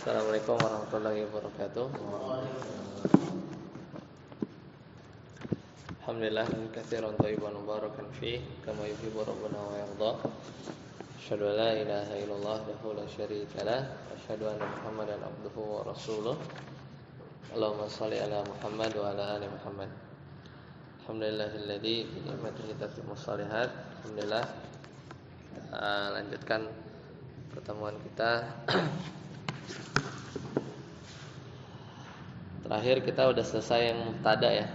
Assalamualaikum warahmatullahi wabarakatuh. Alhamdulillah katsiran thayyiban mubarakan fih kama yuhibbu rabbuna wa yarda. Asyhadu an la ilaha illallah wahdahu la syarika lah wa asyhadu anna Muhammadan abduhu wa rasuluh. Allahumma shalli ala Muhammad wa ala ali Muhammad. Alhamdulillahilladzi bi ni'matihi tatimmus shalihat. Alhamdulillah. Lanjutkan pertemuan kita. Terakhir kita udah selesai yang mubtada ya.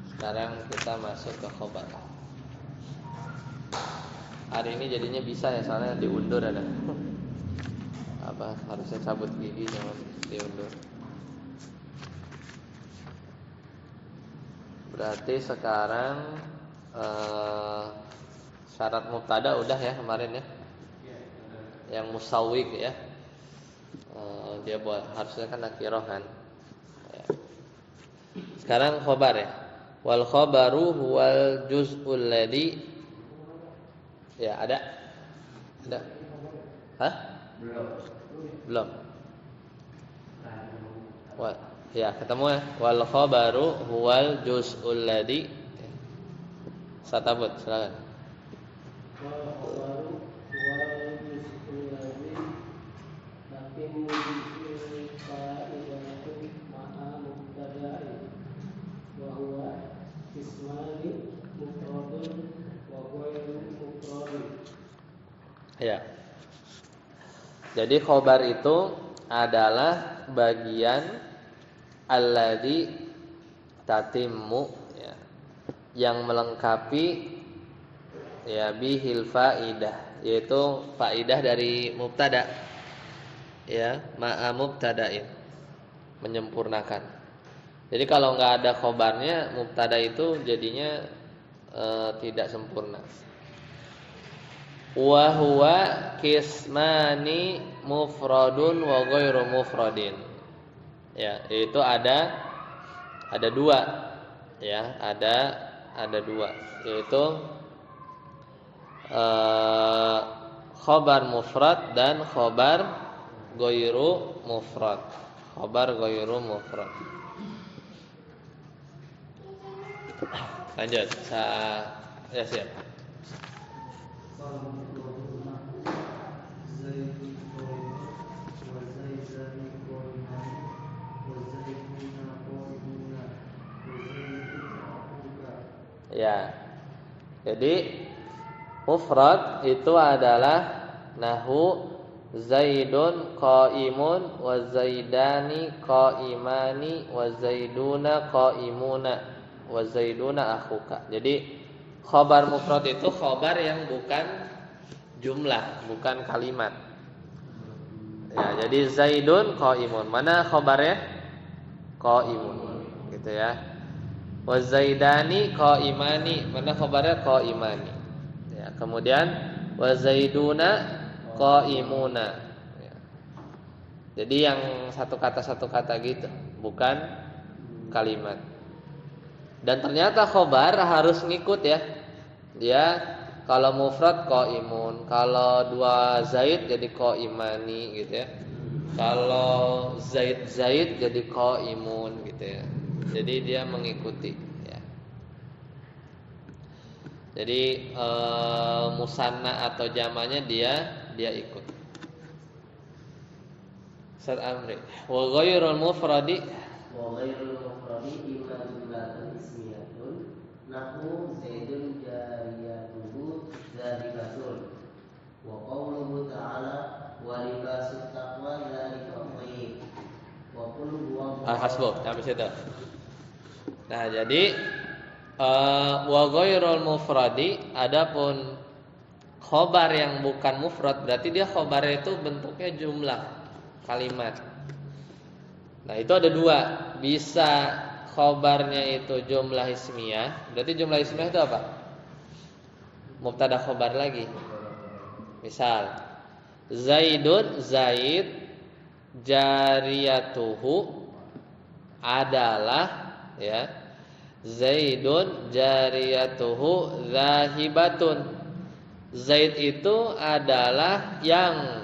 Sekarang kita masuk ke khobar. Hari ini jadinya bisa ya, soalnya diundur ada. Harusnya cabut gigi jangan diundur. Berarti sekarang syarat mubtada udah ya kemarin ya. Yang musawwik ya. Dia buat harusnya kan nakirah kan. Sekarang khobar ya. Wal khobaru huwal juz'ul ladzi ya ada? Hah? Belum. Ya, ketemu ya. Wal khobaru huwal juz'ul ladzi satabut, silakan. Ya. Jadi khobar itu adalah bagian alladzi tatimmu ya, yang melengkapi ya bihil faidah, yaitu faidah dari mubtada ya, ma'a mubtada'in, menyempurnakan. Jadi kalau enggak ada khobarnya, mubtada itu jadinya tidak sempurna. Wa huwa kismani mufradun wa ghairu mufradin. Ya, itu ada dua. Ya, ada dua, yaitu khobar mufrad dan khobar ghairu mufrad. Khobar ghairu mufrad. Lanjut. Ya siap. Ya. Jadi mufrad itu adalah nahu Zaidun qaimun wa zaidani qaimani wa zaiduna qaimuna wa zaiduna akhuka. Jadi khobar mufrad itu khobar yang bukan jumlah, bukan kalimat. Ya, jadi Zaidun qaimun. Mana khobarnya? Qaimun. Gitu ya. Wa zaidani qaimani. Mana khobarnya? Qaimani. Ya, kemudian wa zaiduna qaimuna. Ya. Jadi yang satu kata gitu, bukan kalimat. Dan ternyata khobar harus ngikut ya. Dia kalau mufrad qaimun, kalau dua zaid jadi qaimani gitu ya. Kalau zaid jadi qaimun gitu ya. Jadi dia mengikuti ya. Jadi musanna atau jamanya dia ikut. Ustaz Amri. Wa ghairul mufradi nahu zaidun jariyatuhu zalibatun wa qawluhu ta'ala wa libasut taqwa dzalika khair wa qul huwa hasbuk sampai situ. Nah, jadi wa ghairul mufradi, adapun khobar yang bukan mufrad berarti dia khobar itu bentuknya jumlah kalimat. Nah, itu ada dua. Bisa khobarnya itu jumlah ismiyah. Berarti jumlah ismiyah itu apa? Mubtada khobar lagi. Misal Zaidun zaid jariyatuhu adalah ya. Zaidun jariyatuhu zahibatun. Zaid itu adalah yang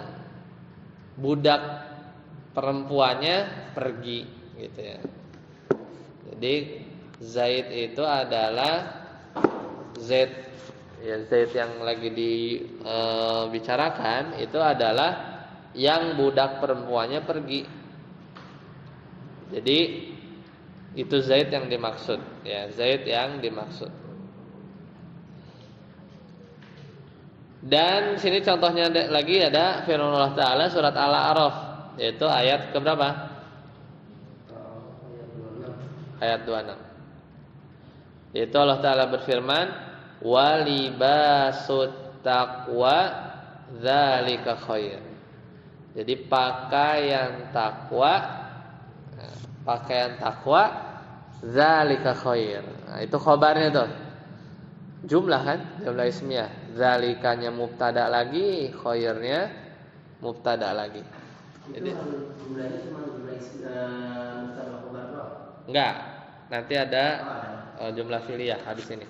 budak perempuannya pergi gitu ya. Jadi Zaid itu adalah Zaid yang lagi dibicarakan itu adalah yang budak perempuannya pergi. Jadi itu Zaid yang dimaksud ya, Zaid yang dimaksud. Dan sini contohnya lagi ada firman Allah Ta'ala surat Al-A'raf, yaitu ayat keberapa? Ayat 26. Yaitu Allah Ta'ala berfirman, walibasut taqwa dzalika khair. Jadi pakaian takwa dzalika khair. Nah, itu khabarnya tuh. Jumlah kan? Jumlah ismiyah. Zalikanya mubtada lagi, khairnya mubtada lagi. Jadi jumlahnya cuma jumlah mubtada khabar doang. Enggak. Nanti ada jumlah fi'liyah habis ini.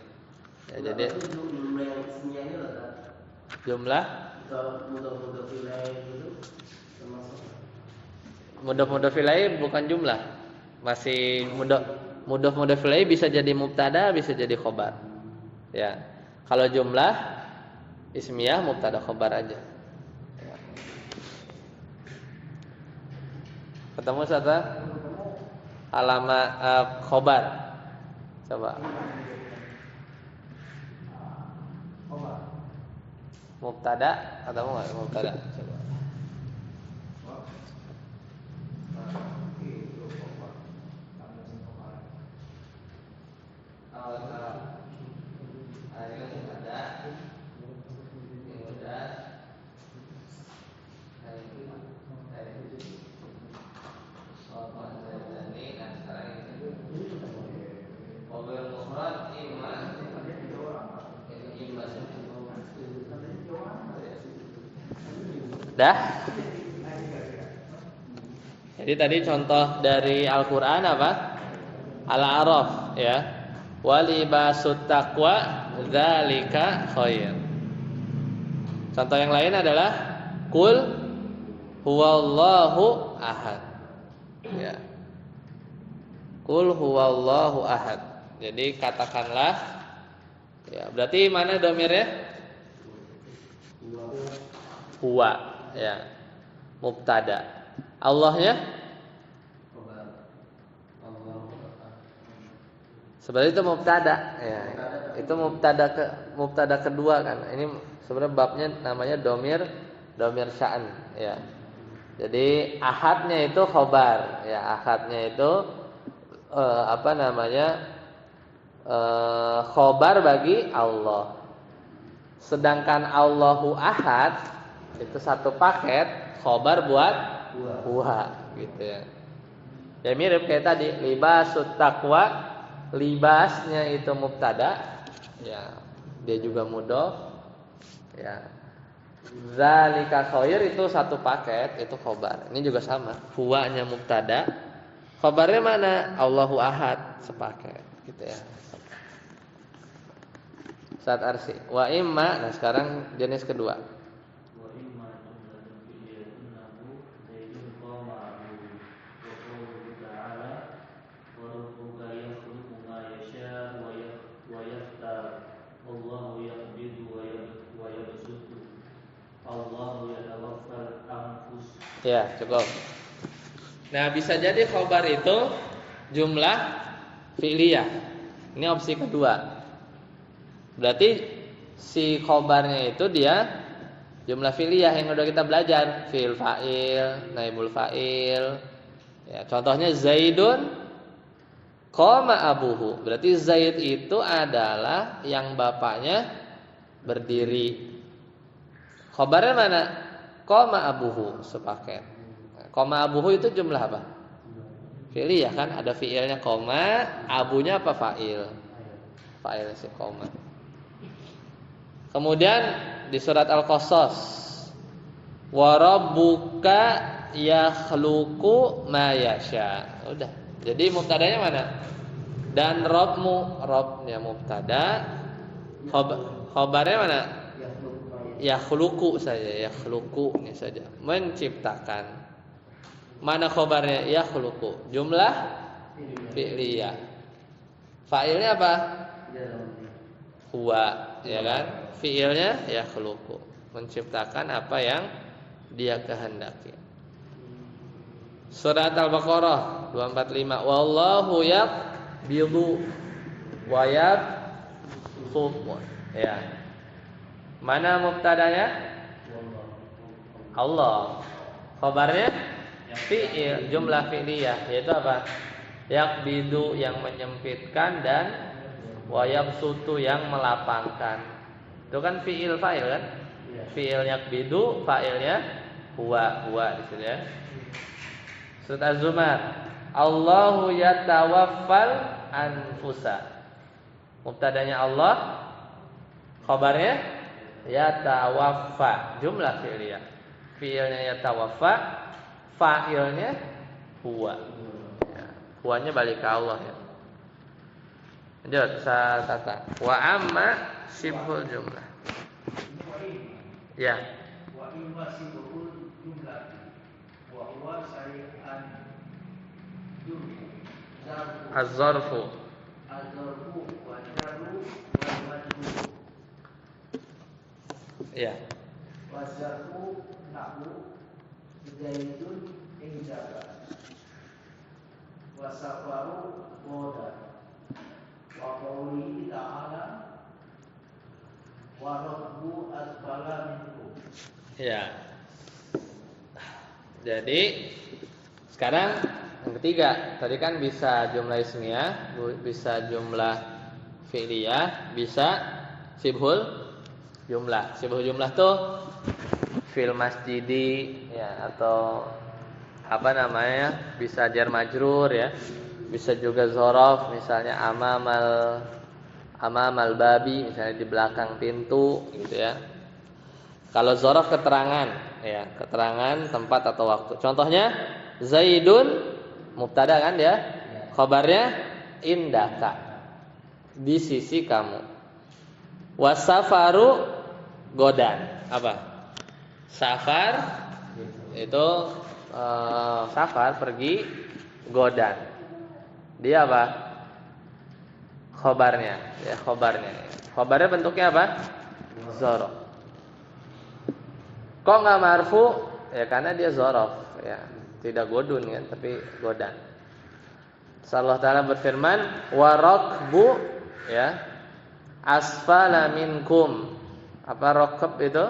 Ya, jadi jumlah yang ismiyahnya loh. Jumlah Mudah fi'liyah itu termasuk. Mudah fi'liyah bukan jumlah. Masih mudah fi'liyah bisa jadi mubtada, bisa jadi khabar. Ya. Kalau jumlah ismiyah mubtada khabar aja. Ya. Ketemu satu alamat khabar. Coba. Mubtada ketemu enggak mubtada? Coba. Dah. Jadi tadi contoh dari Al-Qur'an apa? Al-A'raf ya. Walibasut taqwa dzalika khair. Contoh yang lain adalah Qul huwallahu ahad. Ya. Qul huwallahu ahad. Jadi katakanlah ya, berarti mana dhamirnya? Huwa ya. Mubtada. Allahnya? Sebenarnya itu mubtada ya. Itu mubtada kedua kan. Ini sebenarnya babnya namanya domir sya'an ya. Jadi ahadnya itu khobar ya, ahadnya itu khobar bagi Allah. Sedangkan Allahu ahad itu satu paket khobar buat huwa gitu ya. Ya mirip kayak tadi libasut taqwa, libasnya itu mubtada ya, dia juga mudhof ya. Zalika khair itu satu paket, itu khobar. Ini juga sama, huwanya mubtada, khobarnya mana? Allahu ahad, sepaket gitu ya. Saat arsi wa imma. Nah sekarang jenis kedua. Ya cukup. Nah bisa jadi khobar itu jumlah fi'liyah. Ini opsi kedua. Berarti si khobarnya itu dia jumlah fi'liyah yang udah kita belajar, fi'il fa'il, naibul fa'il. Ya, contohnya Zaidun qama abuhu. Berarti Zaid itu adalah yang bapaknya berdiri. Khobarnya mana? Qama abuhu, sepaket. Qama abuhu itu jumlah apa? Fi'liyah kan, ada fi'ilnya qama, abunya apa? Fa'il. Fa'il si qama. Kemudian di surat Al-Qasas, wa rabbuka yakhluqu ma yasha. Udah. Jadi mubtadanya mana? Dan Rabbmu, Rabbnya mubtada. Khobarnya mana? yakhluqu saja, yakhluqunya saja, menciptakan. Mana khobarnya? Yakhluqu, jumlah fi'liyah. Fa'ilnya apa? Huwa, ya kan? Fi'ilnya yakhluqu, menciptakan apa yang dia kehendaki. Surat Al-Baqarah 245. Wallahu yaqbidu wa yabsutu. Ya. Mana mubtadanya? Allah. Khabarnya fi'il, jumlah fi'liyah, yaitu apa? Yaqbidu yang menyempitkan dan wa yabsutu yang melapangkan. Itu kan fi'il fa'il kan? Fi'il yaqbidu, fa'ilnya huwa di sini ya. Surat Az-Zumar. Allahu yatawaffal anfusa. Mubtadanya Allah, khabarnya yatawaffa, jumlah fi'liyah. Fi'ilnya yatawaffa, fa'ilnya huwa. Ya, huwanya balik ke Allah ya. Lanjut kata. Wa amma sibhul jumlah. Ya. Wa imma sibhul jumlah. Wa huwa syai'an Az-zarfu wa jarru wal majrur. Ya. Wa zarfu nahu zaidun injaba. Wa safaru moda. Wa qawlihi ta'ala wa rabbu asfala minkum. Ya. Jadi sekarang yang ketiga, tadi kan bisa jumlah ismiyah, bisa jumlah fi'liyah, bisa sibhul jumlah. Sibhul jumlah tuh fil masjidi ya, atau apa namanya? Bisa jar majrur ya. Bisa juga dzaraf, misalnya amamal babi, misalnya di belakang pintu gitu ya. Kalau dzaraf keterangan ya, keterangan tempat atau waktu. Contohnya Zaidun mubtada kan ya, khabarnya indaka, di sisi kamu. Wasafaru godan, apa? Safar itu safar pergi, godan. Dia apa? Khabarnya, ya khabarnya. Khabarnya bentuknya apa? Dzaraf. Kok nggak marfu? Ya karena dia dzaraf, ya. Tidak godun kan, tapi godan. Allah Ta'ala berfirman, wa rakbu ya asfala minkum. Apa rakb itu?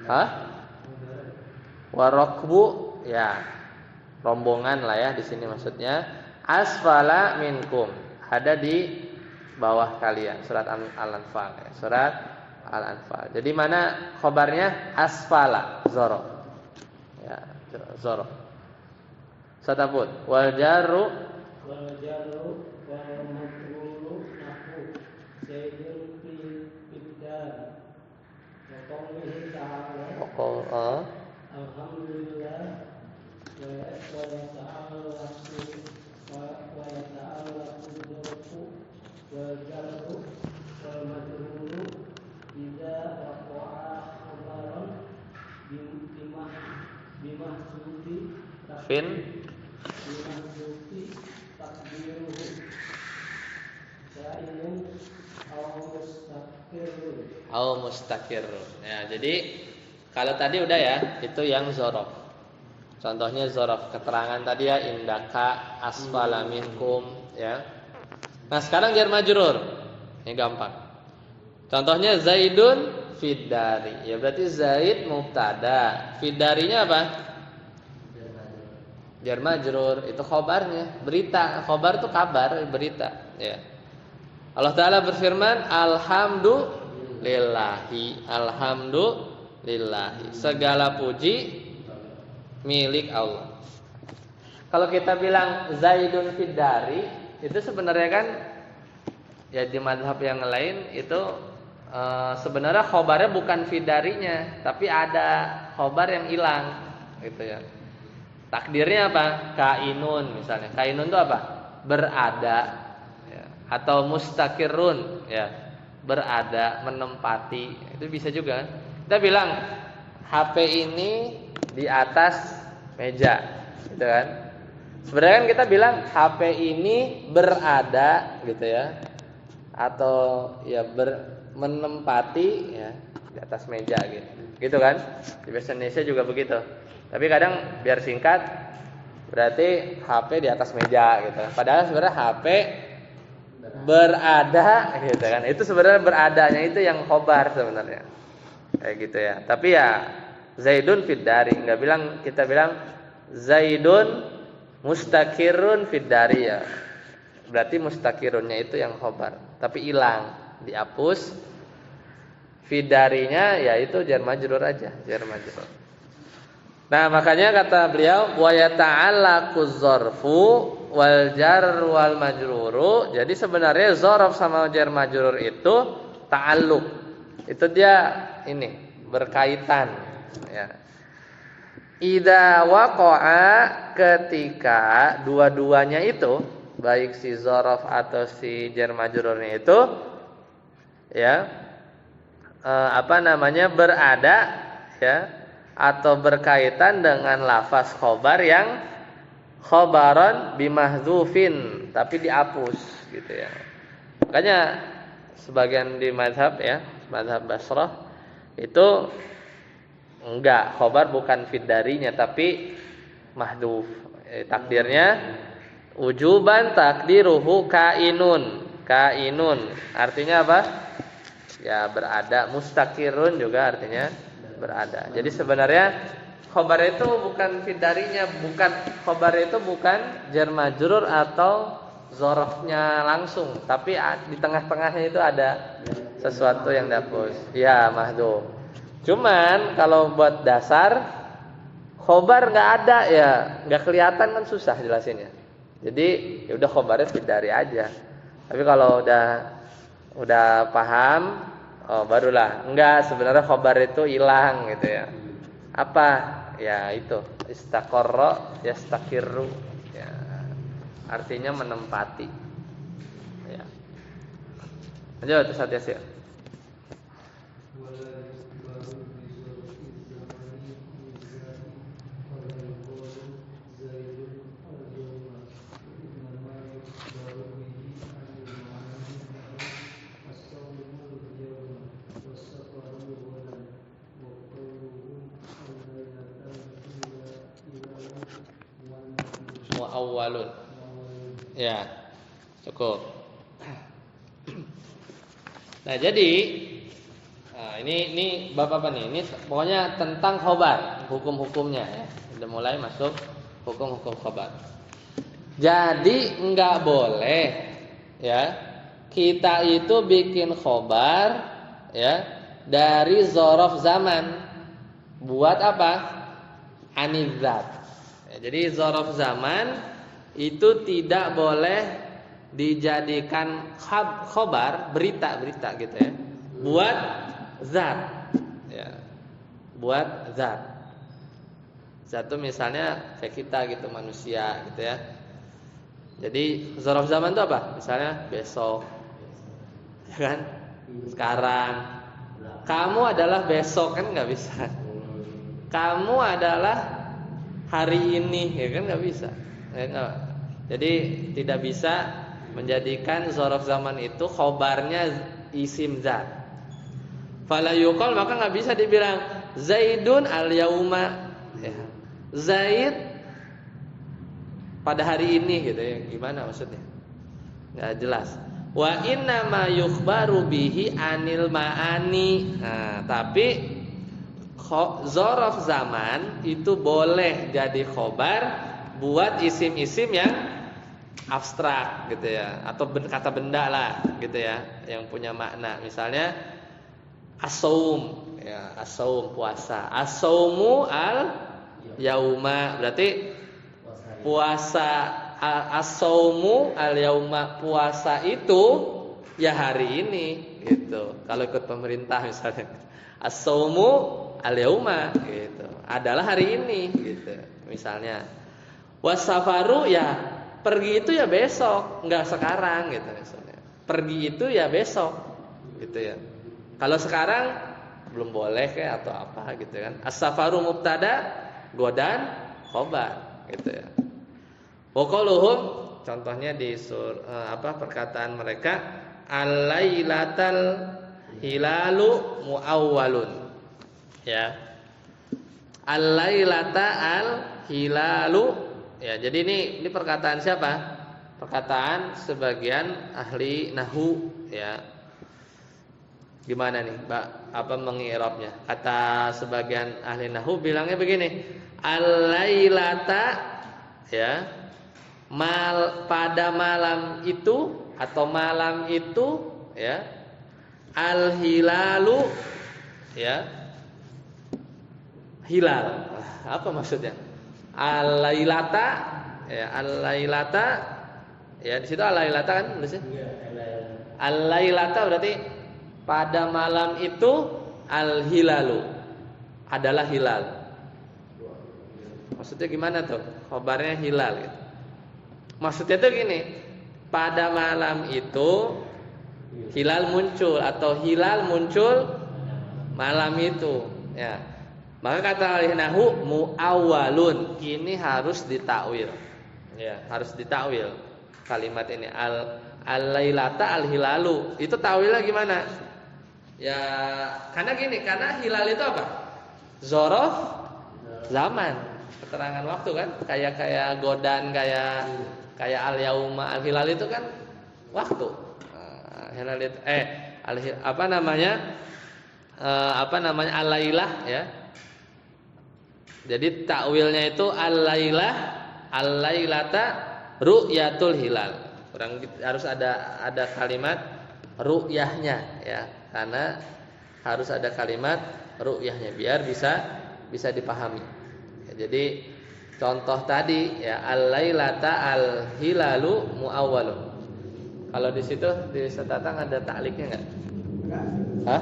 Hah? Wa rakbu ya rombongan lah ya di sini maksudnya. Asfala minkum, ada di bawah kalian. Surat Al-Anfal ya. Surat Al-Anfal. Jadi mana khabarnya? Asfala, dzaraf. Ya, dzaraf. Satabut wal jarru wal majruru nahu zaidun fid dar wa qawlihi ta'ala alhamdulillah wa yata'allaqu dzarfu wal jarru wal majruru idza waqa'a khabaran bimahsubi fin takdiruhu sa'ilun au mustakir. Ya, jadi kalau tadi udah ya, itu yang dzaraf. Contohnya dzaraf keterangan tadi ya, indaka asfala minkum ya. Nah, sekarang jar majrur. Ini gampang. Contohnya Zaidun fiddari. Ya berarti Zaid mubtada. Fiddarinya apa? Jar majrur, itu khabarnya, berita. Khabar itu kabar, berita, ya. Allah Ta'ala berfirman, alhamdulillahi, alhamdulillahi, segala puji milik Allah. Kalau kita bilang Zaidun fiddari, itu sebenarnya kan ya di mazhab yang lain itu sebenarnya khabarnya bukan fiddarinya, tapi ada khabar yang hilang gitu ya. Takdirnya apa? Kainun misalnya. Kainun itu apa? Berada ya. Atau mustakirun ya. berada, menempati. Itu bisa juga. Kita bilang HP ini di atas meja, gitu kan? Sebenarnya kan kita bilang HP ini berada, gitu ya, atau ya menempati ya di atas meja, gitu kan? Di bahasa Indonesia juga begitu. Tapi kadang biar singkat, berarti HP di atas meja, gitu. Padahal sebenarnya HP berada, gitu kan? Itu sebenarnya beradanya itu yang khobar sebenarnya, kayak gitu ya. Tapi ya Zaidun fid dari, kita bilang Zaidun mustakirun fid dari ya. Berarti mustakirunnya itu yang khobar, tapi hilang, dihapus. Fid darinya ya itu jar majrur aja, jar majrur. Nah, makanya kata beliau wa yata'allaqu dzarfu wal jar wal majruru. Jadi sebenarnya dzarf sama jar majrur itu ta'alluq. Itu dia ini berkaitan ya. Idza waqa'a, ketika dua-duanya itu, baik si dzarf atau si jar majrurnya itu ya berada ya atau berkaitan dengan lafaz khobar yang khobaron bimahdzufin, tapi dihapus gitu ya. Makanya sebagian di mazhab ya, mazhab Basrah itu enggak, khobar bukan fid darinya tapi mahdhuf. Takdirnya ujuban takdiruhu kainun. Kainun artinya apa? Ya berada. Mustakirun juga artinya berada. Jadi sebenarnya khobar itu bukan fid darinya, khobar itu bukan jar majrur atau dzarafnya langsung, tapi di tengah-tengahnya itu ada sesuatu yang dihapus. Ya mahdhuf. Cuman kalau buat dasar khobar nggak ada ya, nggak kelihatan kan susah jelasinnya. Jadi ya udah khobarnya fid dari aja. Tapi kalau udah paham, oh barulah enggak, sebenarnya khobar itu hilang gitu ya. Apa? Ya itu istaqarra yastaqirru ya. Artinya menempati. Ya. Lanjut Ustaz Yasir. Awalun. Ya, cukup. Nah, jadi ini bab apa nih? Ini pokoknya tentang khobar, hukum-hukumnya ya. Sudah mulai masuk hukum-hukum khobar. Jadi enggak boleh ya kita itu bikin khobar ya dari dzaraf zaman. Buat apa? Anidzat. Jadi dzaraf zaman itu tidak boleh dijadikan khobar, berita gitu ya. Buat zat. Ya. Buat zat. Zat itu misalnya kayak kita gitu, manusia gitu ya. Jadi dzaraf zaman itu apa? Misalnya besok. Ya kan? Sekarang. Kamu adalah besok, kan enggak bisa. Kamu adalah hari ini, ya kan nggak bisa. Jadi tidak bisa menjadikan dzaraf zaman itu khobarnya isim zat. Fala yuqal, maka nggak bisa dibilang Zaidun al yauma. Ya. Zaid pada hari ini gitu ya. Gimana maksudnya? Nggak jelas. Wa inna ma yukhbaru bihi anil ma'ani. Nah, tapi dzaraf zaman itu boleh jadi khobar buat isim-isim yang abstrak gitu ya, atau kata benda lah gitu ya, yang punya makna. Misalnya as-saum ya, as-saum puasa. As-saumu al yauma, berarti puasa. As-saumu al yauma, puasa itu ya hari ini gitu. Kalau ikut pemerintah misalnya, as-saumu al-yauma gitu, adalah hari ini gitu. Misalnya wasafaru ya pergi itu ya besok, enggak sekarang gitu misalnya. Pergi itu ya besok. gitu ya. Kalau sekarang belum boleh kayak atau apa gitu kan. As-safaru mubtada, godan khobar gitu ya. Waqaluhum, contohnya di perkataan mereka, al-lailatal hilalu muawwalun. Ya. Al-lailata al-hilalu. Ya, jadi ini perkataan siapa? Perkataan sebagian ahli nahwu ya. Gimana nih, Mbak? Apa mengi'rabnya? Kata sebagian ahli nahwu bilangnya begini. Al-lailata ya, pada malam itu atau malam itu ya, al-hilalu ya, hilal. Apa maksudnya? Al-lailata ya, al-lailata ya, di situ al-lailata kan tulisnya? Al-lailata berarti pada malam itu, al-hilalu adalah hilal. Maksudnya gimana tuh? Khabarnya hilal gitu. Maksudnya tuh gini, pada malam itu hilal muncul atau hilal muncul malam itu ya. Maka kata ahli nahwu muawwalun, ini harus ditakwil. Ya, harus ditakwil kalimat ini al-lailata al-hilalu. Itu takwilnya gimana? Ya, karena gini, karena hilal itu apa? Zorof zaman, keterangan waktu kan? Kayak godan, kayak al-yauma, al-hilal itu kan waktu. Hilal itu al-lailah ya. Jadi takwilnya itu al-lailah, al-lailata ru'yatul hilal. Harus ada kalimat ru'yahnya ya. Karena harus ada kalimat ru'yahnya biar bisa dipahami. Ya, jadi contoh tadi ya, al-lailata al-hilalu muawwalun. Kalau di situ di setatang ada takliknya enggak? Hah?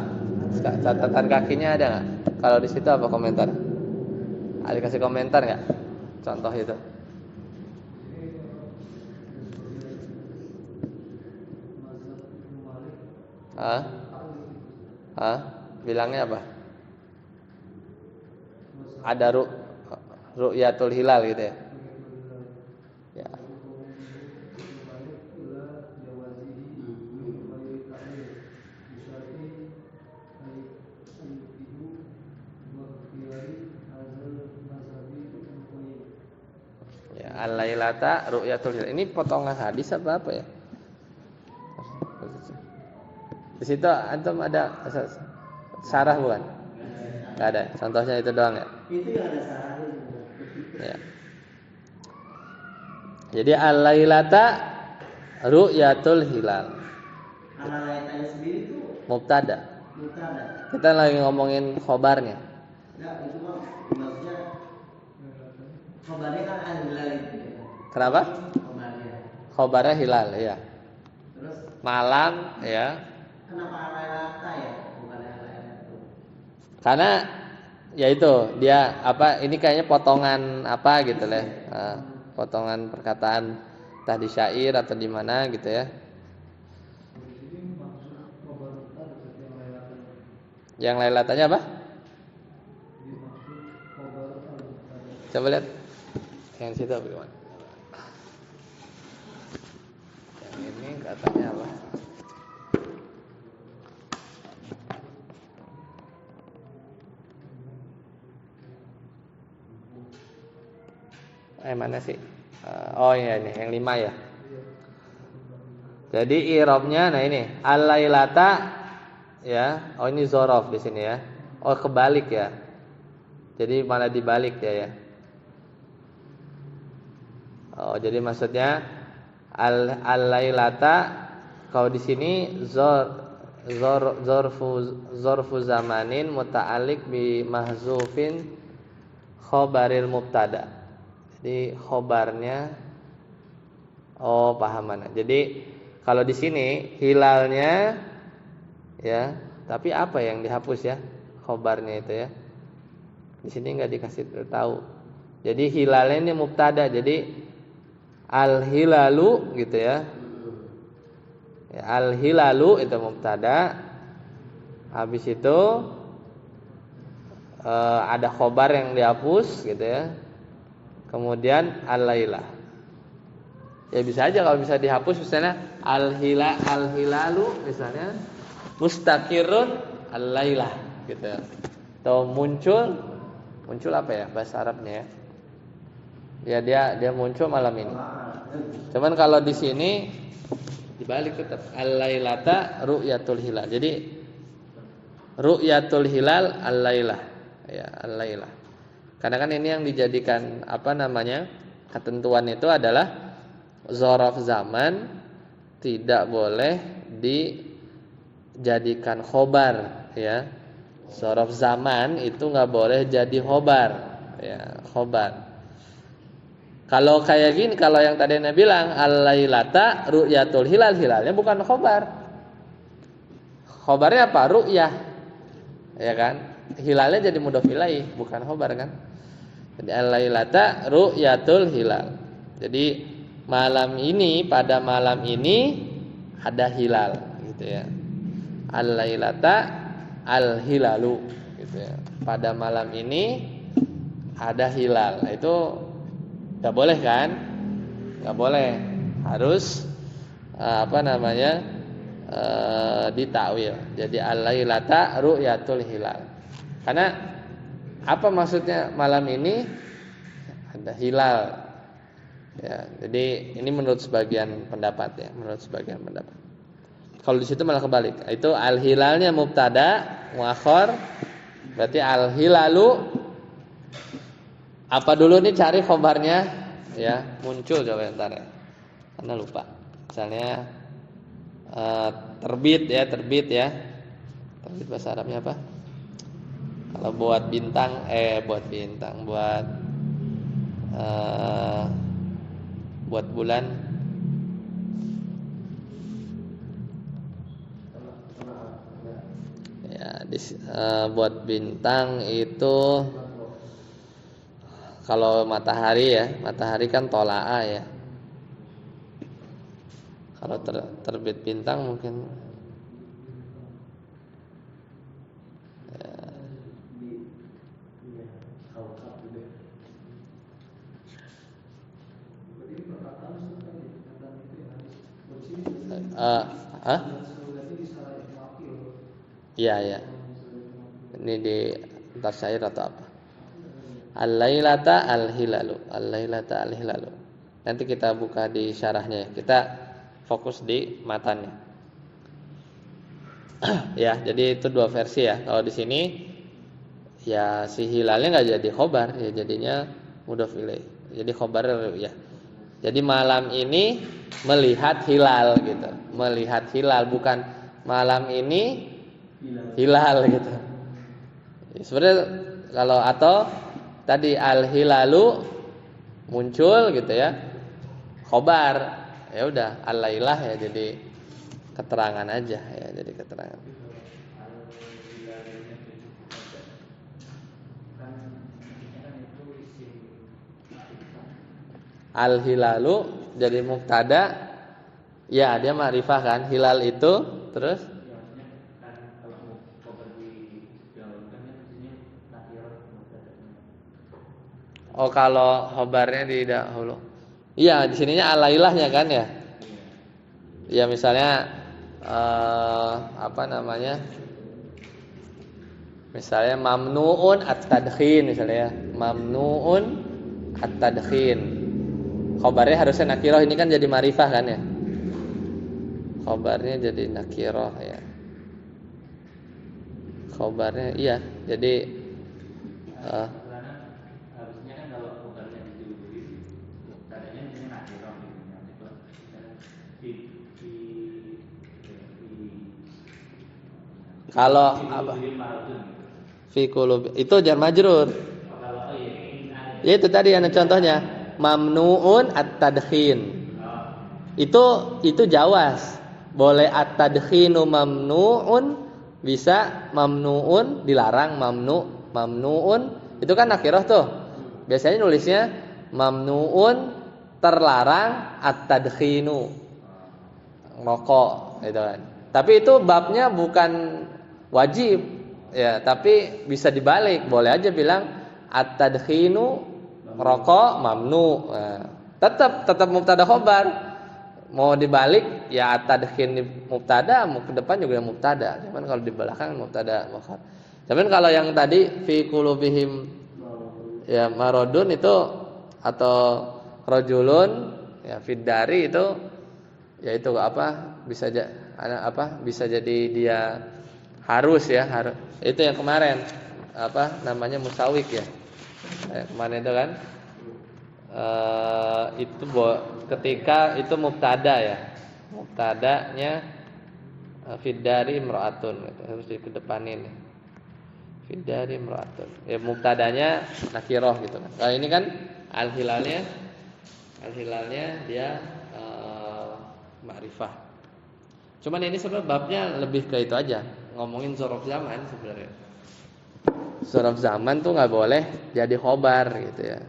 Catatan kakinya ada enggak? Kalau di situ apa komentar? Ali kasih komentar nggak? Contoh itu. Bilangnya apa? Ada ru'yatul hilal gitu ya. Ya. Al-lailata ru'yatul hilal. Ini potongan hadis apa ya? Di situ antum ada syarah bukan? Enggak ada. Contohnya itu doang ya. Itu yang ada sarahnya. Ya. Jadi al-lailata ru'yatul hilal. Al-lailatanya sendiri itu Mubtada. mubtada. Kita lagi ngomongin khobarnya. Enggak, itu mah maksudnya khabarnya kan al-hilal itu ya. Kenapa? Khabarnya. Khobarnya hilal, ya. Terus Malam, ya. kenapa al-lailata ya? Bukan al-lailatu. Karena ya itu dia ini kayaknya potongan apa gitu lah. Potongan perkataan entah di syair atau di mana gitu ya. Yang lailatanya apa? Coba lihat. Yang situ apa gimana? Yang ini katanya apa? Mana sih? Oh iya ini yang 5 ya. Jadi i'rabnya nah ini al-lailata ya. Oh ini zorof di sini ya. Oh kebalik ya. Jadi malah dibalik ya. Oh jadi maksudnya al-lailata kalau di sini zorfu zamanin muta'alliq bi mahzufin khobaril mubtada. Jadi khobarnya paham mana. Jadi kalau di sini hilalnya ya, tapi apa yang dihapus ya? Khobarnya itu ya. Di sini enggak dikasih tahu. Jadi hilalnya ini mubtada. Jadi al-hilalu gitu ya. Ya al-hilalu itu mubtada, Habis itu ada khobar yang dihapus gitu ya. Kemudian al-lailah. Ya bisa aja kalau bisa dihapus misalnya al-hilalu misalnya mustaqirrun al-lailah gitu. Atau muncul apa ya bahasa Arabnya ya? Ya dia muncul malam ini. Cuman kalau di sini dibalik tetap al-lailata ru'yatul hilal. Jadi ru'yatul hilal al-lailah. Ya, al-lailah. Karena kan ini yang dijadikan ketentuan itu adalah dzaraf zaman tidak boleh dijadikan khobar ya. Dzaraf zaman itu nggak boleh jadi khobar ya, khobar. Kalau kayak gini, kalau yang tadi Anda bilang al-lailata ru'yatul hilal, hilalnya bukan khobar. Khobarnya apa? Ru'yah. Ya kan? Hilalnya jadi mudhof ilaih, bukan khobar kan? Jadi al-lailata ru'yatul hilal. Jadi pada malam ini ada hilal gitu ya. Al-lailata al-hilalu gitu ya. Pada malam ini ada hilal. Nah, itu enggak boleh kan? Enggak boleh. Harus ditakwil. Jadi al-lailata ru'yatul hilal. Karena apa maksudnya malam ini ada hilal? Ya, jadi ini menurut sebagian pendapat ya, Kalau di situ malah kebalik. Itu al-hilalnya mubtada muakhar. Berarti al-hilalu apa dulu nih cari khobarnya ya, muncul coba ntar ya. Karena lupa. Misalnya terbit ya. Terbit bahasa Arabnya apa? Kalau buat bintang buat bulan ya, buat bintang itu kalau matahari kan tolaa ya. Kalau terbit bintang mungkin Iya. Ini di entar syair atau apa? Al-lailata al-hilalu. Nanti kita buka di syarahnya ya. Kita fokus di matanya. Ya, jadi itu dua versi ya. Kalau di sini ya si hilalnya enggak jadi khobar, ya jadinya mudhof ilaih. Jadi khobarnya ya. Jadi malam ini melihat hilal gitu. Melihat hilal, bukan malam ini hilal gitu. Ya, sebenarnya kalau atau tadi al-hilalu muncul gitu ya. Khobar. Ya udah al-lailah ya jadi keterangan aja ya, jadi keterangan. Al-hilalu jadi mubtada. Ya, dia ma'rifah kan. Hilal itu terus kalau khobarnya di dahulu. Iya, di sininya al-lailahnya kan ya. Ya misalnya Misalnya mamnuun at-tadkhin misalnya. Mamnuun at-tadkhin. Khobarnya harusnya nakirah, ini kan jadi ma'rifah kan ya. Khobarnya jadi nakirah ya. Khobarnya iya, jadi harusnya kan kalau khobarnya didahului, tadinya ini nakirah kalau apa? Fi qulub itu jar majrur. Ya itu tadi ada contohnya. Mamnuun at-tadkhin. Itu jawaz. Boleh at-tadkhinu mamnuun, bisa mamnuun dilarang, mamnuun. Itu kan nakirah tuh. Biasanya nulisnya mamnuun terlarang at-tadkhinu. Rokok gitu kan. Tapi itu babnya bukan wajib ya, tapi bisa dibalik, boleh aja bilang at-tadkhinu rokok mamnu. Nah, tetap mubtada khobar. Mau dibalik ya at-tadkhin mubtada, mau ke depan juga mubtada. Cuman kalau di belakang mubtada khobar. Cuman kalau yang tadi fi qulubihim ya marodun itu atau rajulun ya fiddari itu ya itu apa bisa bisa jadi dia harus ya, harus. Itu yang kemarin apa namanya musawik ya. Kemarin itu kan itu ketika itu mubtada ya. Mubtadanya fiddari imraatun harus dikedepanin. Fiddari imraatun. Ya mubtadanya nakirah gitu kan. Kalau ini kan al-hilalnya dia ma'rifah. Cuman ini sebenarnya babnya lebih ke itu aja, ngomongin zorof zaman sebenarnya. Zorof zaman tuh nggak boleh jadi khobar gitu ya.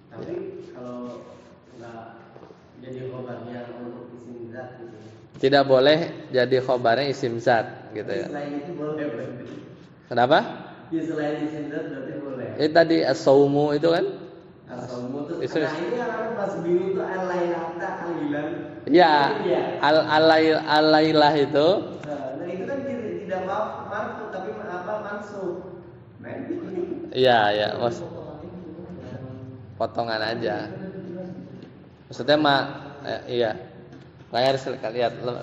Tapi kalau nggak jadi khobarnya untuk isim zat gitu. Tidak boleh jadi khobarnya isim zat gitu ya. Selain itu boleh berarti. Kenapa? Ya selain isim zat berarti boleh. Tadi as-saumu itu kan? As-saumu tuh. Itu. Nah ini orang masih bingung tuh al-lailata al-hilal. Ya, al-lailah itu. Nah itu kan tidak marfu tapi apa mansub. Nah ini. Iya, Mas. Potongan aja. Maksudnya iya. Kayak harus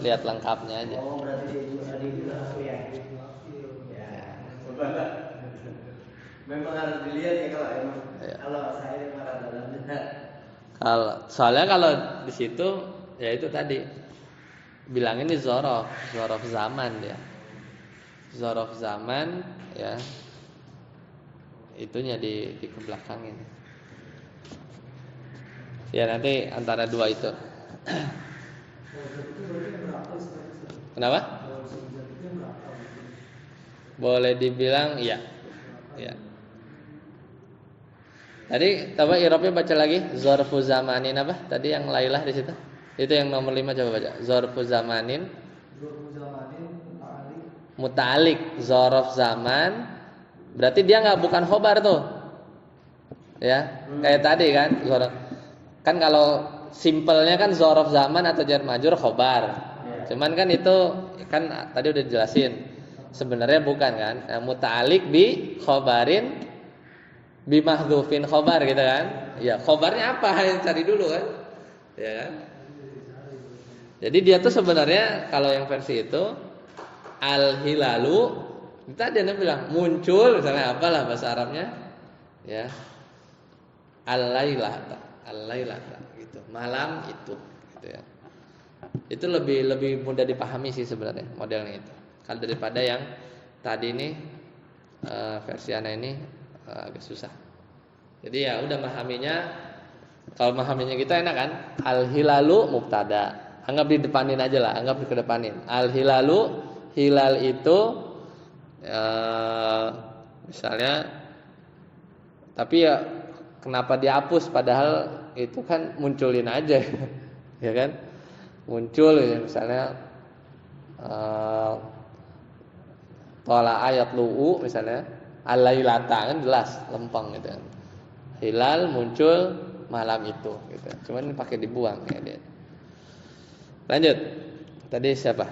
lihat lengkapnya aja. Oh berarti tadi itu ya. Ya. Memang harus dilihat ya kalau emang Ya. kalau saya marah dalamnya. Soalnya kalau di situ ya itu tadi bilang ini zorof zaman ya. Zorof zaman ya. Itunya di kebelakangin. Ya nanti antara dua itu. Kenapa? Boleh dibilang iya. Ya. Tadi coba i'rabnya baca lagi zarfu zamanin apa? Tadi yang lailah di situ. Itu yang nomor 5 coba baca. Zarfu zamanin muta'alliq. Zarf zaman berarti dia bukan khobar tuh. Ya, kayak tadi kan zarf. Kan kalau simpelnya kan zarf zaman atau jar majrur khobar. Cuman kan itu kan tadi udah dijelasin. Sebenarnya bukan kan? Nah, muta'alliq bi khobarin bi mahdhufin khobar gitu kan? Ya, khobarnya apa? Yang cari dulu kan? Ya kan? Jadi dia tuh sebenarnya kalau yang versi itu al-hilalu tadi Anda bilang muncul misalnya apalah bahasa Arabnya ya. Al-lailah gitu. Malam itu gitu ya. Itu lebih mudah dipahami sih sebenarnya modelnya itu. Kalau daripada yang tadi ini versi ana ini agak susah. Jadi ya udah memahaminya. Kalau memahaminya kita enak kan? Al-hilalu mubtada. Anggap di depanin aja lah, anggap di kedepanin. Al-hilalu, hilal itu misalnya tapi ya kenapa dihapus padahal itu kan munculin aja. Ya kan? Muncul ya misalnya tola ayat lu'u misalnya al-lailata kan jelas lempeng gitu kan. Hilal muncul malam itu gitu. Cuman pakai dibuang ya dia. Lanjut. Tadi siapa?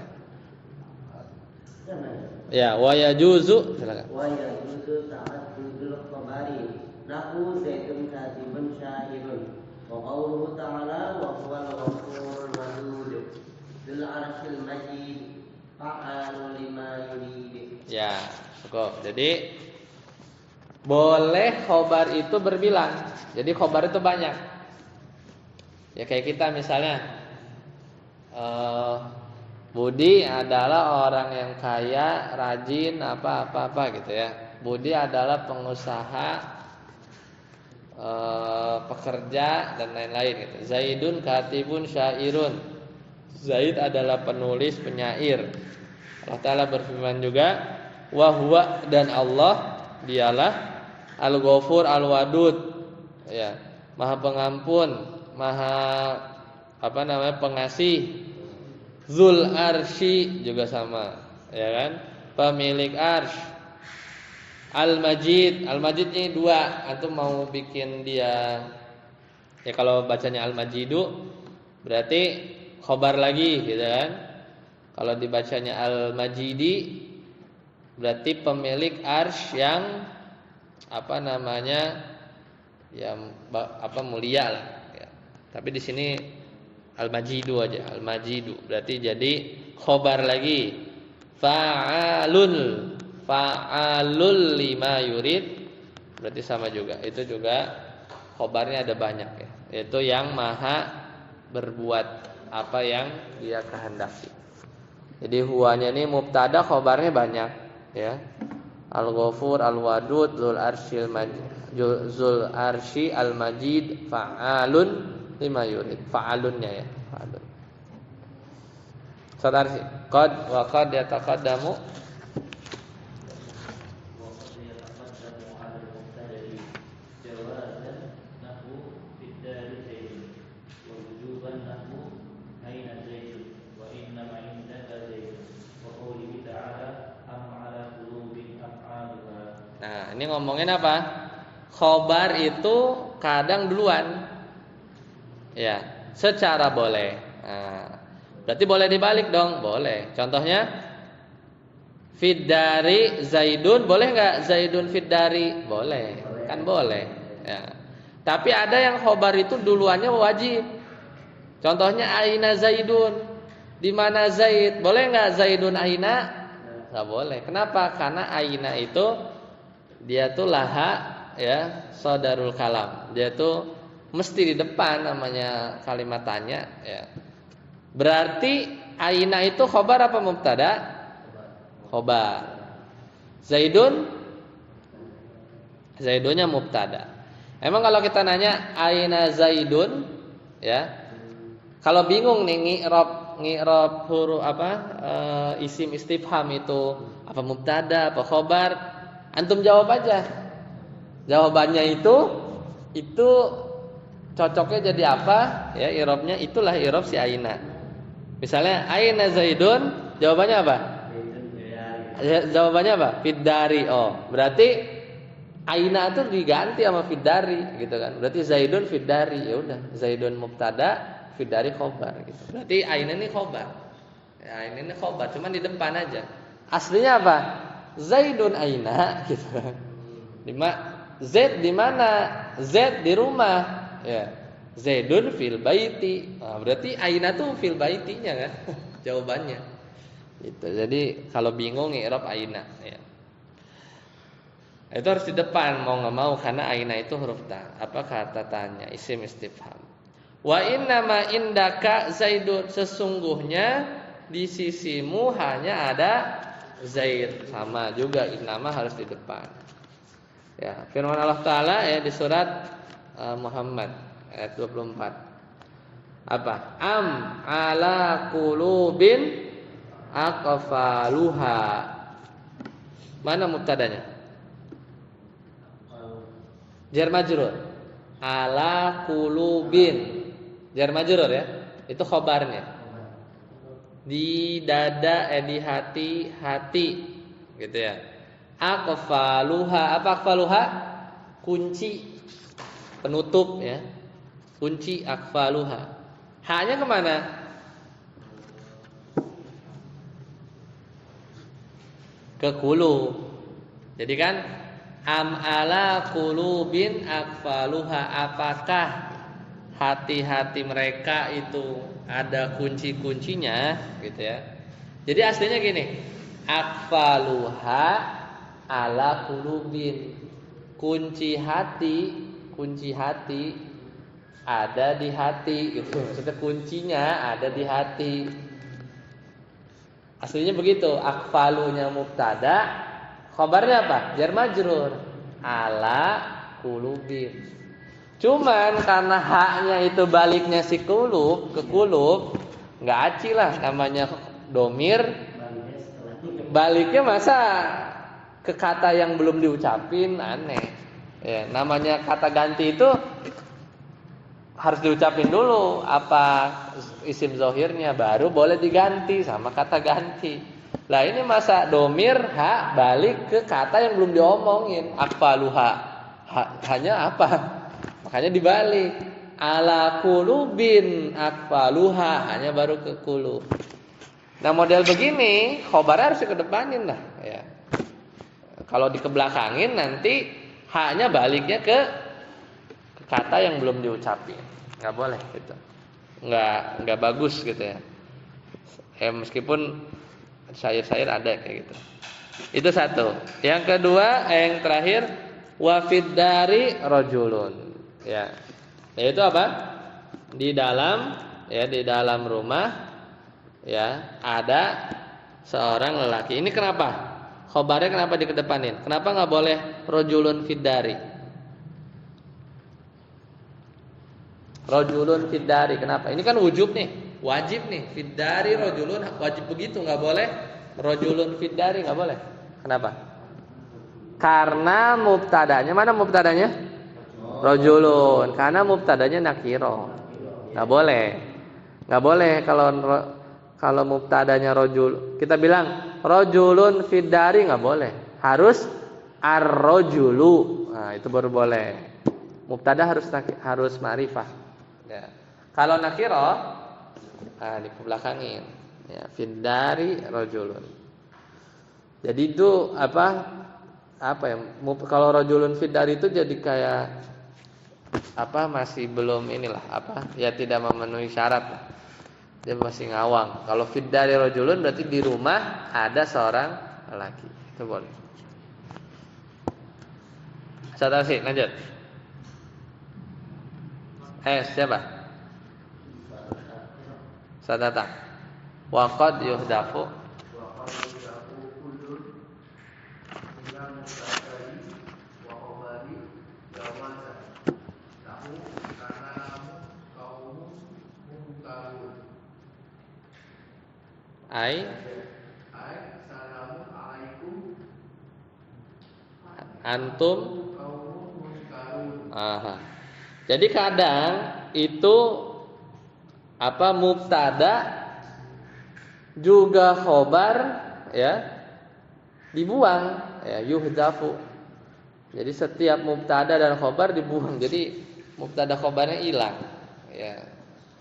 Ya, wa yajuzu silakan. Wa yajuzu ta'addudul khabari. Nahu zaitun katibun syahirun. Wa qawluhu ta'ala wa huwal ghafurul wadud. Dzul arsyil majid. Fa'alu lima yurid. Ya, cukup. Jadi boleh khobar itu berbilang. Jadi khobar itu banyak. Ya kayak kita misalnya Budi adalah orang yang kaya, rajin, apa gitu ya. Budi adalah pengusaha, pekerja dan lain-lain gitu. Zaidun katibun syairun. Zaid adalah penulis, penyair. Allah Ta'ala berfirman juga, wa huwa dan Allah dialah al-ghafur al-wadud. Ya, Maha pengampun, Maha pengasih. Dzul arsy juga sama, ya kan? pemilik arsy. Al-Majid, Al-Majid ini dua. Antum mau bikin dia, ya kalau bacanya Al-Majidu berarti khobar lagi gitu kan. Kalau dibacanya Al-Majidi berarti pemilik arsy yang apa namanya, yang mulia lah ya. Tapi di sini Al-Majidu aja, Al-Majidu berarti jadi khobar lagi. Fa'alul lima yurid berarti sama juga. Itu juga khobarnya ada banyak ya, yaitu yang maha berbuat apa yang dia kehendaki. Jadi huwanya ini mubtada, khobarnya banyak ya. Al-Ghafur, Al-Wadud, Zul Arsy, Al-Majid, Fa'alun lima yurid. Fa'alunnya ya, fa'alun. Saudara sih, qad wa qad yataqaddamu Nah, ini ngomongin apa? Khobar itu kadang duluan. Ya, secara boleh. Nah, berarti boleh dibalik dong? Boleh. Contohnya Fiddari Zaidun, boleh nggak Zaidun Fiddari? Boleh. Kan boleh. Ya. Tapi ada yang khobar itu duluannya wajib. Contohnya Aina Zaidun. Di mana Zaid? Boleh nggak Zaidun Aina? Nggak boleh. Kenapa? Karena Aina itu dia tuh laha ya, sadarul kalam. Dia tuh mesti di depan namanya kalimat tanya ya. Berarti Aina itu khobar apa mubtada? Khobar. Zaidunnya mubtada. Emang kalau kita nanya Aina Zaidun ya, kalau bingung nih ngi'rab huruf isim istifham itu apa mubtada apa khobar, antum jawab aja. Jawabannya itu cocoknya jadi apa? Ya, i'rabnya itulah i'rab si Aina. Misalnya Aina Zaidun, jawabannya apa? Jawabannya apa? Fiddari. Oh, berarti Aina itu diganti sama Fiddari gitu kan. Berarti Zaidun Fiddari. Ya udah, Zaidun mubtada, Fiddari khobar gitu. Berarti Aina ini khobar. Ya, Aina ini khobar, cuman di depan aja. Aslinya apa? Zaidun Aina gitu. Z di mana? Z di rumah. Ya. Zaidun fil baiti. Nah, berarti Aina tuh fil baitinya kan? Jawabannya. Gitu. Jadi kalau bingung i'rab Aina ya. Itu harus di depan mau enggak mau karena Aina itu huruf ta. Apa kata tanya? Isim istifham. Wa inna ma indaka Zaidun, sesungguhnya di sisimu hanya ada Zaid. Sama juga innama harus di depan. Ya, firman Allah Taala ya di surat Muhammad ayat 24. Apa? Am ala qulubin aqfaluha. Mana mubtadanya? Jar majrur. Ala qulubin. Jar majrur ya. Itu khobarnya. Di dada di hati gitu ya. Aqfaluha, apa aqfaluha? Kunci penutup ya. Kunci aqfaluha. Hanya kemana? Ke qulub. Jadi kan am ala qulubin aqfaluha, apakah hati-hati mereka itu ada kunci-kuncinya gitu ya. Jadi aslinya gini, aqfaluha ala qulubin, kunci hati ada di hati gitu. Maksudnya kuncinya ada di hati. Aslinya begitu, aqfalunya mubtada, khabarnya apa? Jar majrur ala qulubin. Cuman karena haknya itu baliknya si qulub ke qulub, enggak aci lah namanya domir. Baliknya masa ke kata yang belum diucapin, aneh. Ya, namanya kata ganti itu harus diucapin dulu apa isim zahirnya, baru boleh diganti sama kata ganti. Lah ini masa domir ha balik ke kata yang belum diomongin. Akfaluha. Hanya apa? Makanya dibalik. Ala kulubin akfaluha, hanya baru ke kulub. Nah model begini khobarnya harus dikedepanin lah ya. Kalau dikebelakangin nanti haknya baliknya ke kata yang belum diucapin. Nggak boleh gitu. Nggak bagus gitu ya. Meskipun syair-syair ada kayak gitu. Itu satu. Yang kedua, yang terakhir wafid dari rojulun. Ya. Yaitu apa? Di dalam rumah ya ada seorang lelaki. Ini kenapa? Khobarnya kenapa dikedepanin? Kenapa nggak boleh rojulun fiddari? Rojulun fiddari kenapa? Ini kan wujub nih, wajib nih. Fiddari rojulun wajib begitu, nggak boleh rojulun fiddari, nggak boleh. Kenapa? Karena mubtadanya, mana mubtadanya? Rojulun. Karena mubtadanya nakiro. Nggak boleh. Nggak boleh kalau mubtadanya rojul. Kita bilang rojulun fiddari, nggak boleh. Harus ar-rojulu. Nah, itu baru boleh. Mubtada harus ma'rifah. Ya. Kalau nakiro, dibelakangin. Ya, fiddari rojulun. Jadi itu apa ya? Kalau rojulun fiddari itu jadi kayak masih belum inilah ya tidak memenuhi syarat lah. Dia masih ngawang. Kalau fiddari rojulun berarti di rumah ada seorang lelaki. Itu boleh. Satu sih, lanjut. Siapa? Sadata. Waqad yuhdafu. Assalamu alaikum Antum. kaumun munkarun. Jadi kadang itu mubtada juga khobar ya dibuang ya, yuhdafu. Jadi setiap mubtada dan khobar dibuang. Jadi mubtada khobarnya hilang ya.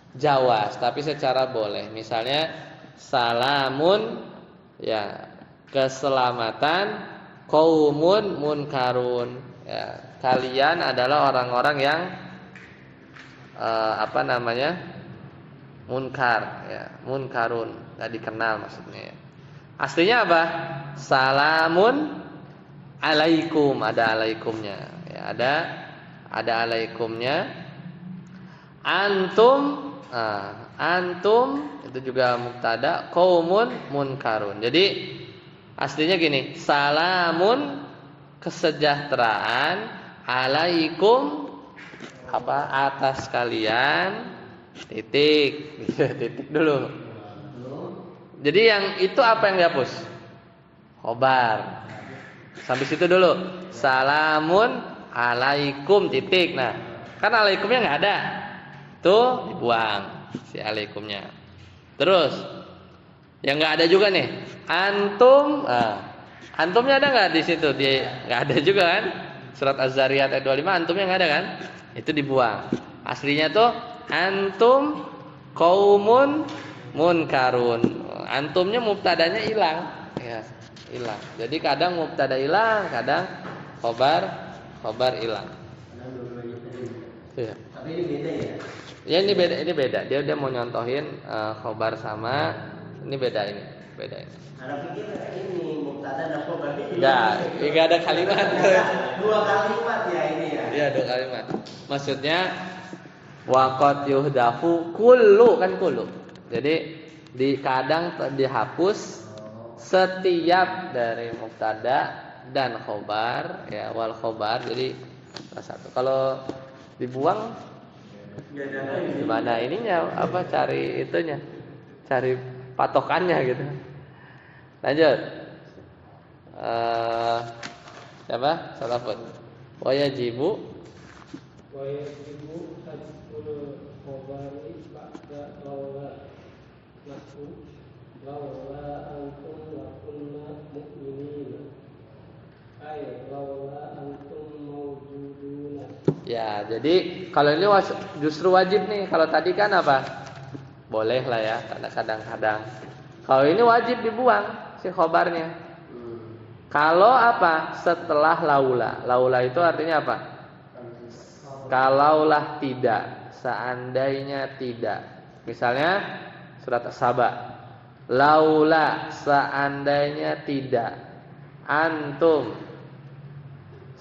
Jawas, tapi secara boleh. Misalnya salamun ya, keselamatan, qaumun munkarun ya, kalian adalah orang-orang yang munkar ya, munkarun, enggak dikenal maksudnya ya. Aslinya apa? Salamun alaikum, ada alaikumnya ya, ada alaikumnya. Antum itu juga mubtada, qaumun munkarun. Jadi aslinya gini, salamun kesejahteraan, alaikum atas kalian, titik dulu. Jadi yang itu apa yang dihapus? Khobar. Sampai situ dulu. Salamun alaikum titik. Nah, kan alaikumnya nggak ada. Tuh dibuang si alaikumnya. Terus yang nggak ada juga nih, antum. Antumnya ada nggak di situ? Nggak ada juga kan? Surat Az-Zariyat ayat 25 antumnya nggak ada kan? Itu dibuang. Aslinya tuh antum qaumun munkarun. Antumnya mubtadanya hilang. Ya, hilang. Jadi kadang mubtada hilang, kadang khobar hilang. Iya. Tapi ini beda ya. Ya ini beda. Dia mau nyontohin khobar sama ini beda ini. Karena pikir ini mubtada dan khobar ini. Enggak ada kalimat. Dua kalimat ya ini ya. Iya, dua kalimat. Maksudnya waqad yuhdafu kullu kan kullu. Jadi kadang dihapus setiap dari mubtada dan khobar ya, wal khobar. Jadi satu. Kalau dibuang gimana ininya cari itunya, cari patokannya gitu. Lanjut. Siapa? Salafun. Wa yajibu hadful khabari ba'da qawla nahwu laula antum lakunna mu'minina ay laula antum mawjuduna. Ya, jadi kalau ini justru wajib nih. Kalau tadi kan apa? Boleh lah ya, karena kadang-kadang. Kalau ini wajib dibuang si khobarnya. Kalau apa? Setelah laula. Laula itu artinya apa? Kalaulah tidak, seandainya tidak. Misalnya surat As-Saba. Laula, seandainya tidak. Antum,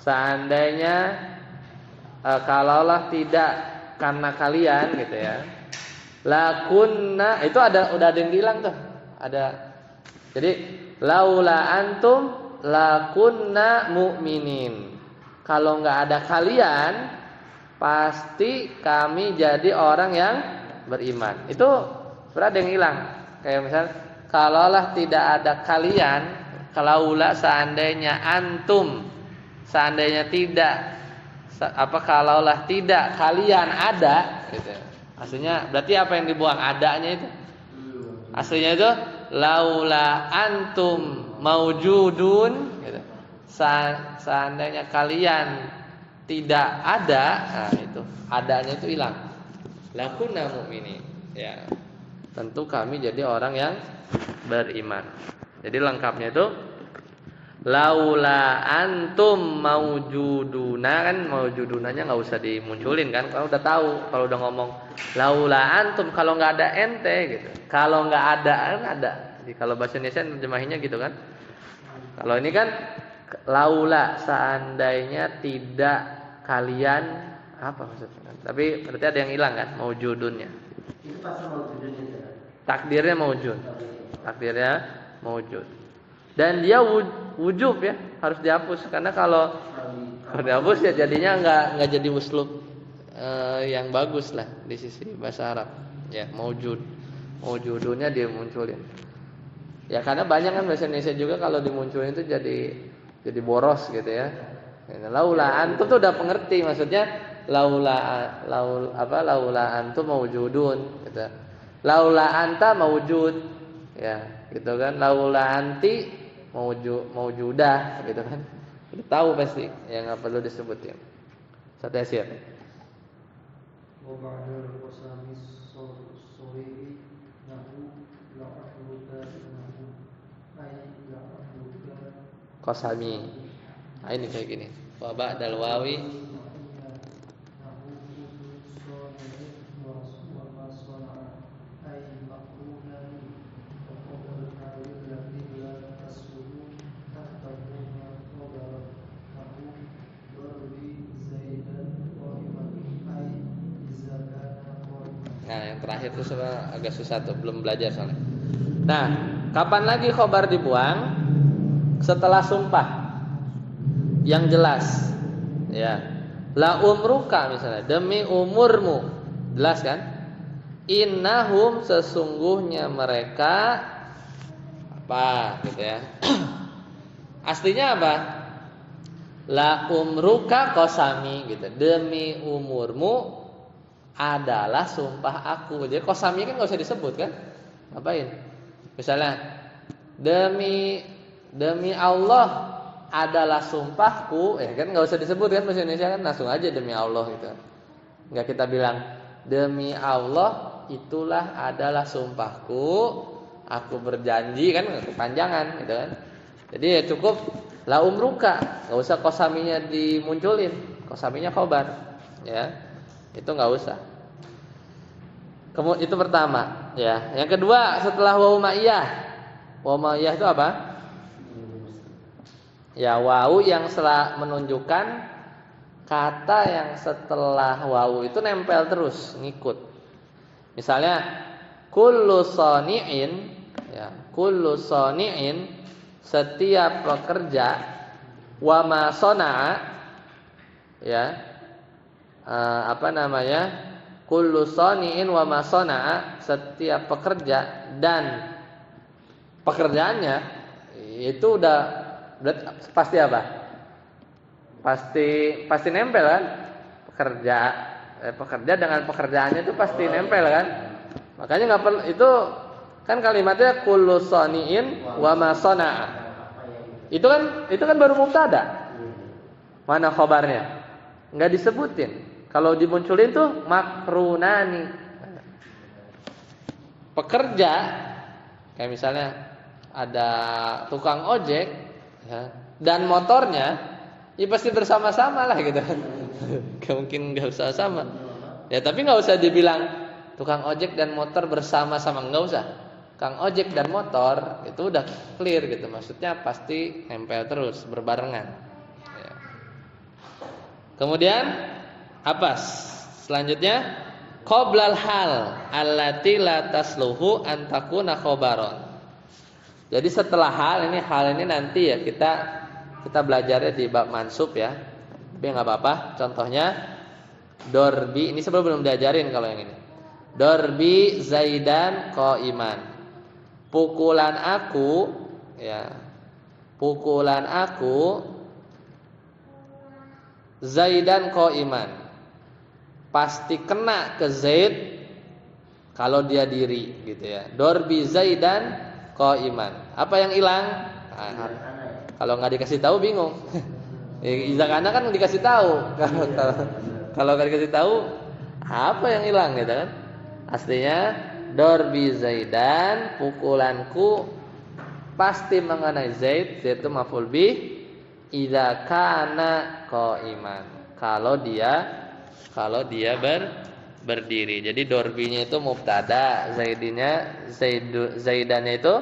seandainya kalaulah tidak karena kalian gitu ya. Lakunna, itu udah ada yang bilang tuh. Ada. Jadi laula antum lakunna mu'minin. Kalau nggak ada kalian, pasti kami jadi orang yang beriman. Itu berarti ada yang hilang. Kayak misal, kalaulah tidak ada kalian, kalaulah seandainya antum, seandainya tidak, kalaulah tidak kalian ada, gitu. Aslinya berarti apa yang dibuang? Adanya itu. Aslinya itu laula antum maujudun, gitu. Seandainya kalian tidak ada, nah itu adanya itu hilang. Lakunna mu'minin. Ya. Tentu kami jadi orang yang beriman. Jadi lengkapnya itu laula antum maujuduna, kan maujudunanya nggak usah dimunculin kan, kalau udah tahu. Kalau udah ngomong laula antum, kalau nggak ada ente gitu. Kalau nggak ada kan ada. Jadi kalau bahasa Indonesia terjemahinnya gitu kan. Kalau ini kan laula, seandainya tidak kalian, apa maksudnya? Tapi berarti ada yang hilang kan, maujudunnya. Itu pasal maujudunnya. Takdirnya maujud. Takdirnya maujud. Dan dia wujub ya, harus dihapus, karena kalau dihapus ya jadinya nggak jadi uslub yang bagus lah di sisi bahasa Arab. Ya, maujudunnya dia munculin. Ya karena banyak kan bahasa Indonesia juga kalau dimunculin itu jadi boros gitu ya. Laula antum tuh udah pengerti, maksudnya laula antum maujudun gitu. Laula anta maujud, ya gitu kan. Laula anti maujudah gitu kan. Udah tahu pasti, ya nggak perlu disebutin. Satu Yasir. Wa ba'dal qasamis sawiri nahu la'ahluka nahu ay la'ahluka Qasami. Nah, ini kayak gini. Wa ba'dal wawi Nah, yang terakhir itu sebenarnya agak susah tuh, belum belajar soalnya. Nah, kapan lagi khobar dibuang? Setelah sumpah yang jelas. Ya. La umruka misalnya, demi umurmu. Jelas kan? Innahum, sesungguhnya mereka apa gitu ya. Aslinya apa? La umruka qasami gitu. Demi umurmu adalah sumpah aku. Jadi qasami kan enggak usah disebut kan? Ngapain? Misalnya demi Allah adalah sumpahku, kan enggak usah disebut kan, bahasa Indonesia kan langsung aja demi Allah gitu. Enggak kita bilang demi Allah itulah adalah sumpahku, aku berjanji, kan kepanjangan gitu kan. Jadi ya cukup la umruka, enggak usah qasaminya dimunculin. Qasaminya khobar, ya. Itu enggak usah. Kemudian itu pertama, ya. Yang kedua setelah wawu ma'iyah. Wawu ma'iyah itu apa? Ya, wawu yang menunjukkan kata yang setelah wawu itu nempel terus, ngikut. Misalnya kullu shani'in, ya, kullu shani'in, setiap pekerja, wa ma shana'a, ya. Kullu shani'in wa ma shana'a, setiap pekerja dan pekerjaannya itu udah berarti pasti apa? Pasti nempel kan? Pekerja dengan pekerjaannya itu pasti nempel kan? Makanya nggak perlu itu Kan kalimatnya kullu sani'in wa ma sana'a. Itu kan baru mubtada. Mana khabarnya? Enggak disebutin. Kalau dimunculin tuh makrunani. Pekerja kayak misalnya ada tukang ojek ya, dan motornya ya pasti bersama-sama lah gitu kan. Gak mungkin gak usah sama. Ya tapi gak usah dibilang tukang ojek dan motor bersama-sama, nggak usah. Kang ojek dan motor itu udah clear gitu, maksudnya pasti nempel terus, berbarengan. Ya. Kemudian apa? Selanjutnya qoblal hal allati la tasluhu an takuna khobaron. Jadi setelah hal ini nanti ya kita belajarnya di bab mansub ya. Tapi nggak apa-apa. Contohnya dorbi, ini sebelum belum diajarin kalau yang ini. Dorbi Zaidan qa'iman. Pukulan aku ya. Pukulan aku Zaidan qa'iman. Pasti kena ke Zaid kalau dia diri gitu ya. Dorbi Zaidan qa'iman. Apa yang hilang? Nah, kalau nggak dikasih tahu bingung. Iza kana kan dikasih tahu. Kalau nggak dikasih tahu apa yang hilang gitu kan? Aslinya dorbi Zaidan, pukulanku pasti mengenai Zaid, yaitu maf'ul bih idza kana qa'iman. Kalau dia berdiri. Jadi dorbinya itu mubtada, Zaidannya itu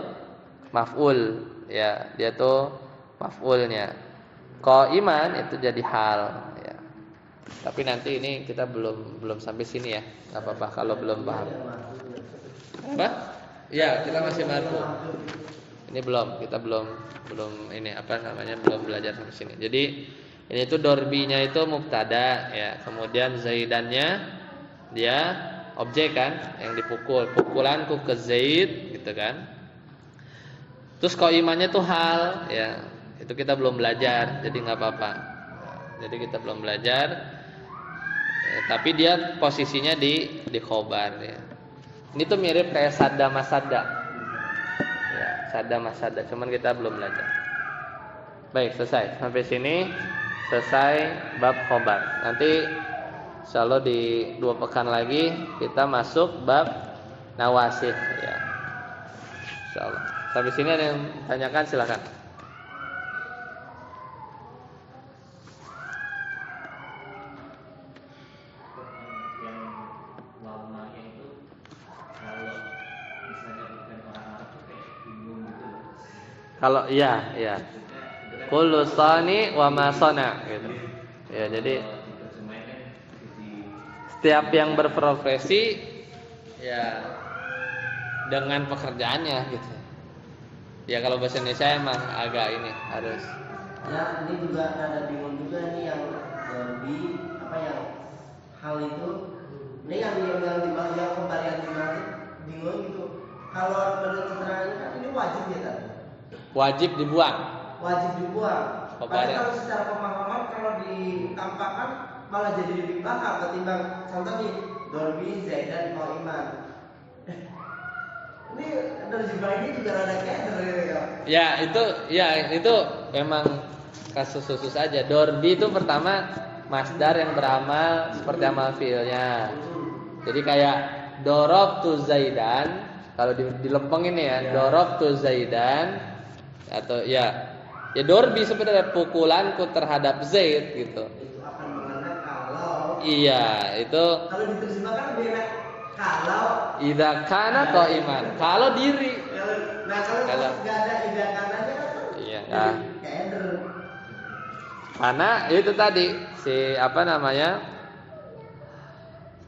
maf'ul ya, dia tuh maf'ulnya. Qa'iman itu jadi hal ya. Tapi nanti ini kita belum sampai sini ya. Enggak apa-apa kalau belum paham. Apa? Ya, kita masih marfu. Ini kita belum ini apa namanya, belum belajar sampai sini. Jadi ini tuh dorbinya itu mubtada ya. Kemudian Zaidannya dia objek kan yang dipukul. Pukulanku ke Zaid gitu kan. Terus qa'imannya tuh hal ya. Itu kita belum belajar, jadi enggak apa-apa. Jadi kita belum belajar. Tapi dia posisinya di khobar ya. Ini tuh mirip kayak sadda masadda. Ya, sadda masadda, cuman kita belum belajar. Baik, selesai. Sampai sini selesai bab khobar. Nanti insyaallah di 2 pekan lagi kita masuk bab nawasih ya. Insyaallah. Sampai sini ada yang tanyakan silakan. Kalau iya. Kullu sani wa ma sana gitu. Ya, jadi setiap yang berprofesi ya dengan pekerjaannya gitu. Ya kalau bahasa Indonesia emang agak ini harus. Ya, ini juga ada bingung juga nih yang dorbi apa yang hal itu. Ini yang kembalian dimaksud bingung gitu. Kalau menurut keterangan kan ini wajib ya kan? Wajib dibuang. Padahal kalau secara pemahaman kalau ditampakkan malah jadi lebih paham ketimbang contoh nih dorbi Zaidan qa'iman. Ini terjemahnya juga rada keder ya. Itu memang kasus khusus aja. Dorbi itu pertama masdar yang beramal seperti amal fiilnya. Jadi kayak dorobtu Zaidan, kalau dilempengin ya, dorobtu Zaidan atau ya dorbi sebenarnya pukulanku terhadap Zaid gitu. Itu akan mengena kalau itu kalau diterjemahkan lebih enak kalau idza kana qa'iman, kalau diri. Nah kalau enggak ada idza kananya kan Iya, keder. Karena itu tadi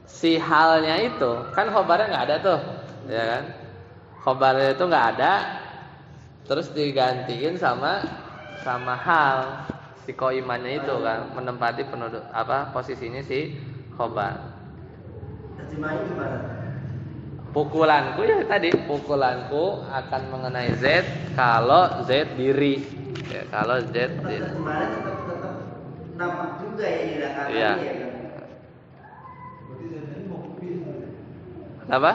si halnya itu kan khobarnya nggak ada tuh, ya kan? Khobarnya itu nggak ada, terus digantiin sama hal si qa'imannya itu kan menempati posisinya si khobar. Terjemahnya gimana? Pukulanku ya tadi, pukulanku akan mengenai Z kalau Z diri. Ya, kalau Z diri. Terjemahannya tetap nampak juga ya idza kananya Iya. ya. Apa?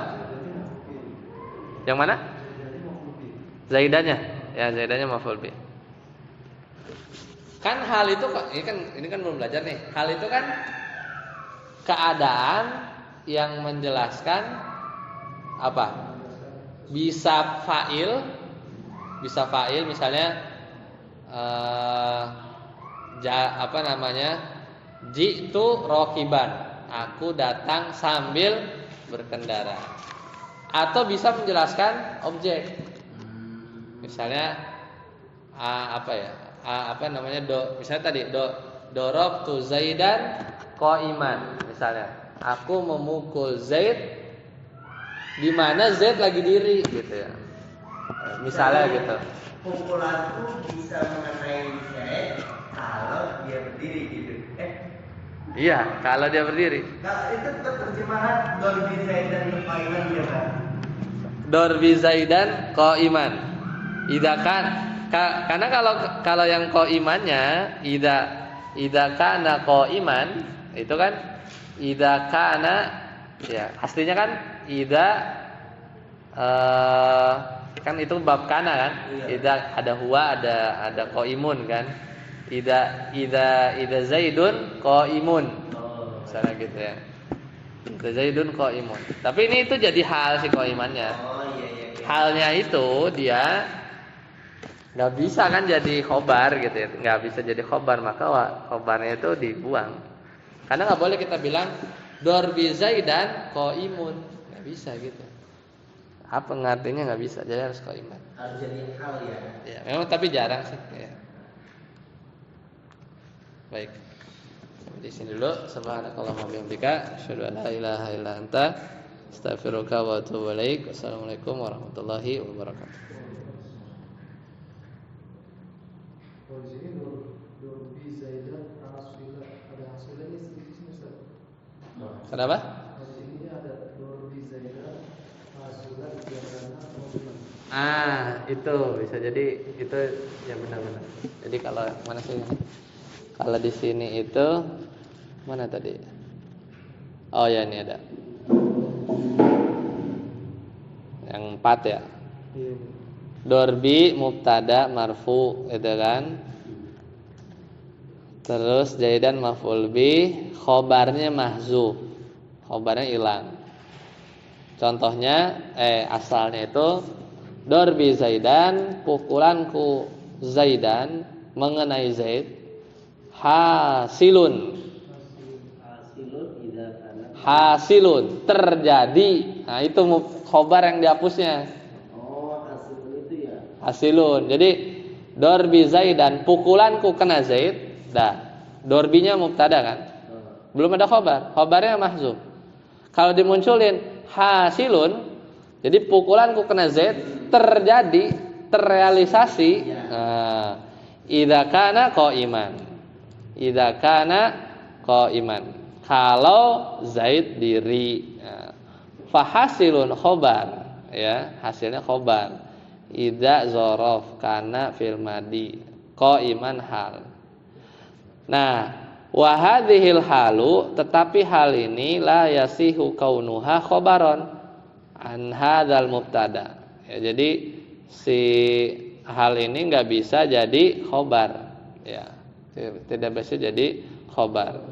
Yang mana? Zaidannya, ya Zaidannya maf'ul bih. Kan hal itu ini kan belum belajar nih. Hal itu kan keadaan yang menjelaskan apa? Bisa fa'il misalnya jitu rokiban, aku datang sambil berkendara. Atau bisa menjelaskan objek. Misalnya misalnya tadi dorobtu Zaidan qa'iman, misalnya aku memukul Zaid di mana Zaid lagi diri gitu ya. Misalnya gitu. Pukulanku bisa mengenai Zaid kalau dia berdiri gitu. Iya, kalau dia berdiri. Kalau itu terjemahan Dorbi Zaidan qa'iman ya, Pak. Dorbi Zaidan qa'iman. Karena kalau yang qa'imannya idza kana qa'iman itu kan idza kana ya aslinya kan kan itu bab kana kan. Idza ada huwa ada qaimun kan. Idza Zaidun qaimun. Misalnya gitu ya. Idza Zaidun qaimun. Tapi ini itu jadi hal si qaimannya. Halnya itu dia enggak bisa kan jadi khobar gitu ya. Enggak bisa jadi khobar, maka khobarnya itu dibuang. Karena enggak boleh kita bilang dorbi Zaidan qaimun. Enggak bisa gitu. Apa ngartinya nggak bisa, jadi harus qaiman. Harus jadi hal ya. Ya, memang tapi jarang sih. Ya. Baik. Sampai di sini dulu. Subhanakallahumma wa bihamdika, asyhadu an la ilaha illa anta, astaghfiruka wa atubu ilaik. Wassalamualaikum warahmatullahi wabarakatuh. Kalau di sini dorbi Zaidan Rasulullah ada hasilnya di sini Ustaz. Kenapa? Di sini ada dorbi Zaidan Rasulullah Itu bisa jadi itu ya benar-benar. Jadi kalau mana sih? Kalau di sini itu mana tadi? Oh ya ini ada. Yang 4 ya. Dorbi mubtada marfu itu kan. Terus Zaidan maf'ul bih, khobarnya mahzuf. Khobarnya hilang. Contohnya asalnya itu dorbi Zaidan, pukulanku Zaidan mengenai Zaid hasilun terjadi. Nah itu khobar yang dihapusnya. Hasilun itu ya. Hasilun. Jadi dorbi Zaidan, pukulanku kena Zaid. Dorbinya mubtada kan. Belum ada khobar. Khobarnya mahzuf. Kalau dimunculin hasilun, jadi pukulanku kena Zaid terjadi, terrealisasi. Idza kana qa'iman. Idza kana qa'iman. Kalau Zaid diri. Fahasilun khobar, ya, hasilnya khobar. Idza dzaraf kana fil madi. Qa'iman hal. Nah, wa hadhil halu, tetapi hal ini la yasihu kaunuha khobaron an hadzal mubtada. Ya, jadi si hal ini enggak bisa jadi khobar. Ya, tidak bisa jadi khobar.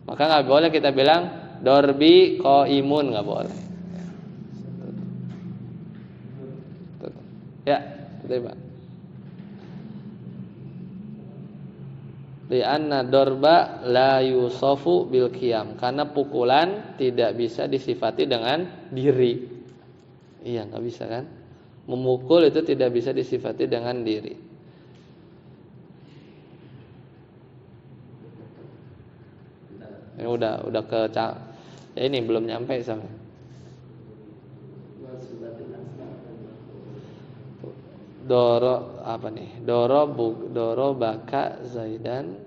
Maka enggak boleh kita bilang dorbi qaimun, enggak boleh. Ya, terima. Li'anna dorba la yusofu bil qiyam, karena pukulan tidak bisa disifati dengan diri. Iya, nggak bisa kan? Memukul itu tidak bisa disifati dengan diri. Ya udah ke ya ini belum nyampe sama. Doro apa nih? Doro baka Zaidan.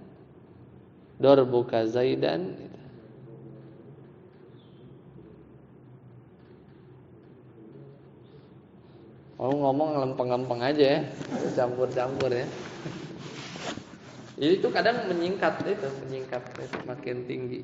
Dor buka Zaidan. Ngomong lempeng-lempeng aja ya, campur-campur ya. Itu kadang menyingkat itu makin tinggi.